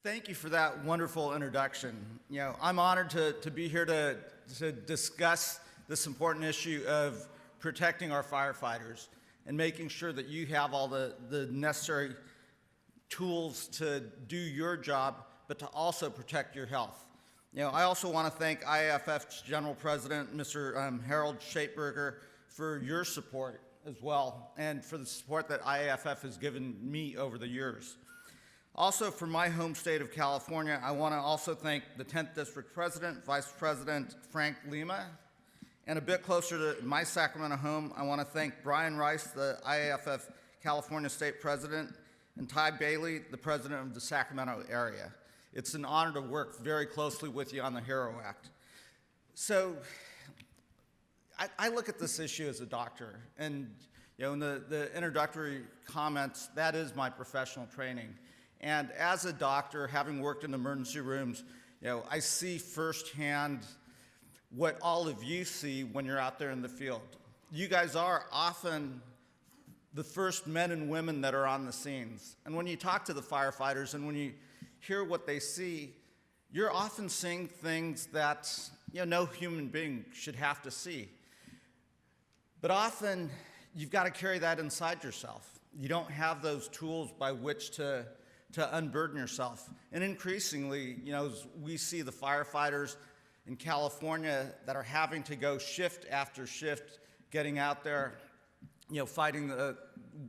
Thank you for that wonderful introduction. I'm honored to be here to discuss this important issue of protecting our firefighters and making sure that you have all the necessary tools to do your job, but to also protect your health. I also want to thank IAFF's General President, Mr. Harold Shapeberger, for your support as well, and for the support that IAFF has given me over the years. Also, for my home state of California, I want to also thank the 10th District President, Vice President Frank Lima, and a bit closer to my Sacramento home, I want to thank Brian Rice, the IAFF California State President, and Ty Bailey, the President of the Sacramento area. It's an honor to work very closely with you on the HERO Act. So, I look at this issue as a doctor, and in the introductory comments, that is my professional training. And as a doctor, having worked in emergency rooms, I see firsthand what all of you see when you're out there in the field. You guys are often the first men and women that are on the scenes. And when you talk to the firefighters and when you hear what they see, you're often seeing things that no human being should have to see. But often, you've got to carry that inside yourself. You don't have those tools by which to unburden yourself. And increasingly, as we see the firefighters in California that are having to go shift after shift, getting out there, fighting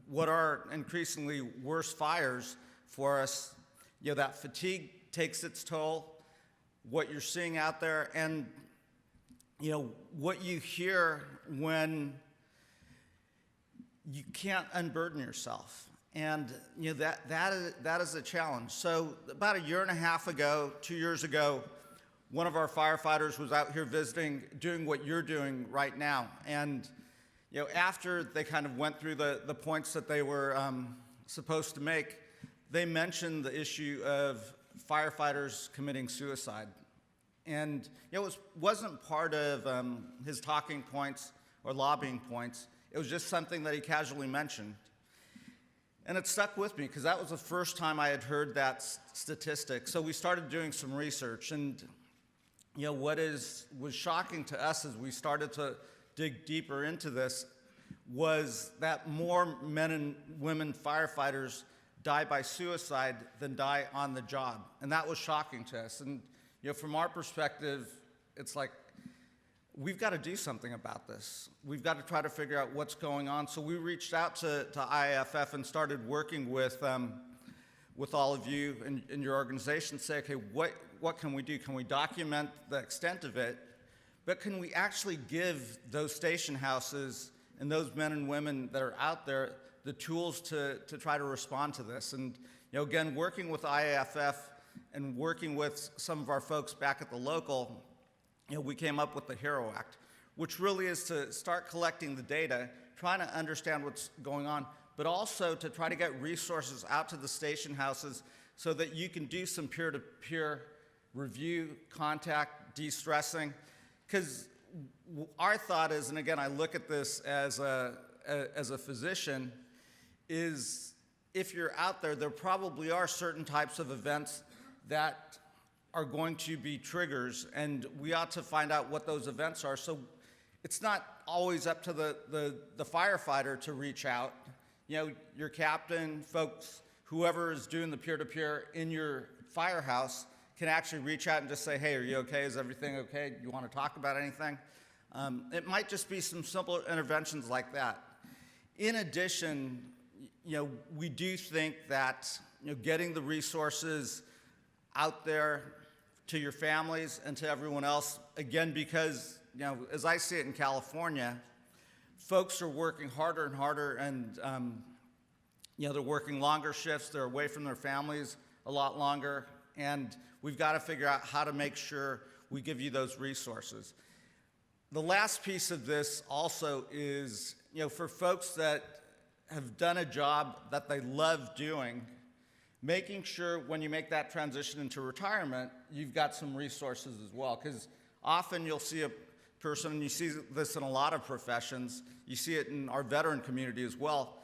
what are increasingly worse fires for us, that fatigue takes its toll, what you're seeing out there, and what you hear when you can't unburden yourself. And that is a challenge. So about 1.5 years ago, 2 years ago, one of our firefighters was out here visiting, doing what you're doing right now. And after they kind of went through the points that they were supposed to make, they mentioned the issue of firefighters committing suicide. And it wasn't part of his talking points or lobbying points. It was just something that he casually mentioned. And it stuck with me because that was the first time I had heard that statistic. So we started doing some research, and what was shocking to us as we started to dig deeper into this was that more men and women firefighters die by suicide than die on the job. And that was shocking to us. And from our perspective, it's like, we've got to do something about this. We've got to try to figure out what's going on. So we reached out to IAFF and started working with all of you in your organization, say, okay, what can we do? Can we document the extent of it? But can we actually give those station houses and those men and women that are out there the tools to try to respond to this? And again, working with IAFF and working with some of our folks back at the local, we came up with the HERO Act, which really is to start collecting the data, trying to understand what's going on, but also to try to get resources out to the station houses so that you can do some peer-to-peer review, contact, de-stressing. Because our thought is, and again, I look at this as a physician, is if you're out there, there probably are certain types of events that are going to be triggers, and we ought to find out what those events are. So it's not always up to the firefighter to reach out. Your captain, folks, whoever is doing the peer-to-peer in your firehouse can actually reach out and just say, hey, are you okay? Is everything okay? Do you want to talk about anything? It might just be some simple interventions like that. In addition, we do think that getting the resources out there to your families and to everyone else, again, because, as I see it in California, folks are working harder and harder, and, they're working longer shifts, they're away from their families a lot longer, and we've got to figure out how to make sure we give you those resources. The last piece of this also is, for folks that have done a job that they love doing, making sure when you make that transition into retirement, you've got some resources as well. Because often you'll see a person, and you see this in a lot of professions, you see it in our veteran community as well,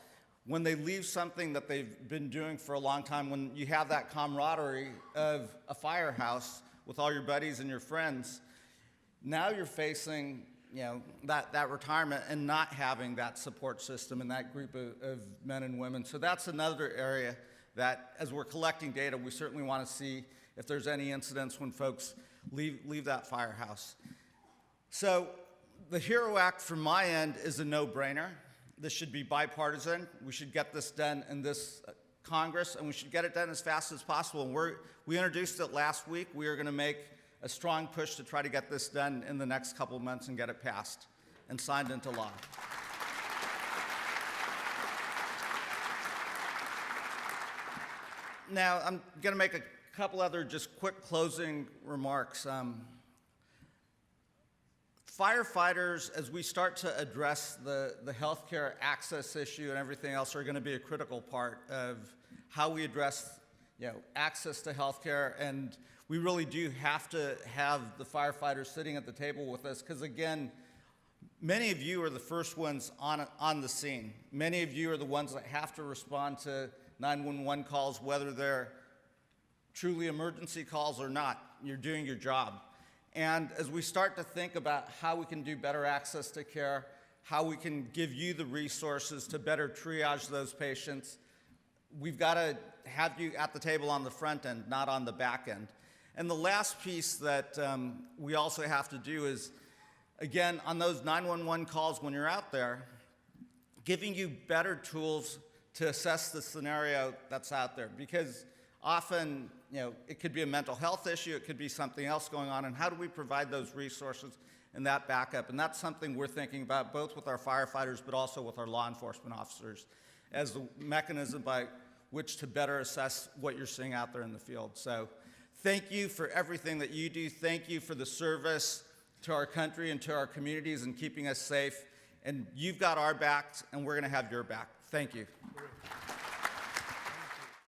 when they leave something that they've been doing for a long time, when you have that camaraderie of a firehouse with all your buddies and your friends, now you're facing that retirement and not having that support system and that group of men and women. So that's another area that, as we're collecting data, we certainly want to see if there's any incidents when folks leave that firehouse. So the HERO Act from my end is a no-brainer. This should be bipartisan. We should get this done in this Congress, and we should get it done as fast as possible. And we introduced it last week. We are going to make a strong push to try to get this done in the next couple of months and get it passed and signed into law. Now, I'm going to make a couple other just quick closing remarks. Firefighters, as we start to address the healthcare access issue and everything else, are going to be a critical part of how we address access to healthcare, and we really do have to have the firefighters sitting at the table with us, because again, many of you are the first ones on the scene. Many of you are the ones that have to respond to 911 calls, whether they're truly emergency calls or not. You're doing your job. And as we start to think about how we can do better access to care, how we can give you the resources to better triage those patients, we've got to have you at the table on the front end, not on the back end. And the last piece that we also have to do is, again, on those 911 calls when you're out there, giving you better tools to assess the scenario that's out there. Because often, it could be a mental health issue, it could be something else going on, and how do we provide those resources and that backup? And that's something we're thinking about both with our firefighters but also with our law enforcement officers as the mechanism by which to better assess what you're seeing out there in the field. So thank you for everything that you do. Thank you for the service to our country and to our communities and keeping us safe. And you've got our backs, and we're going to have your back. Thank you.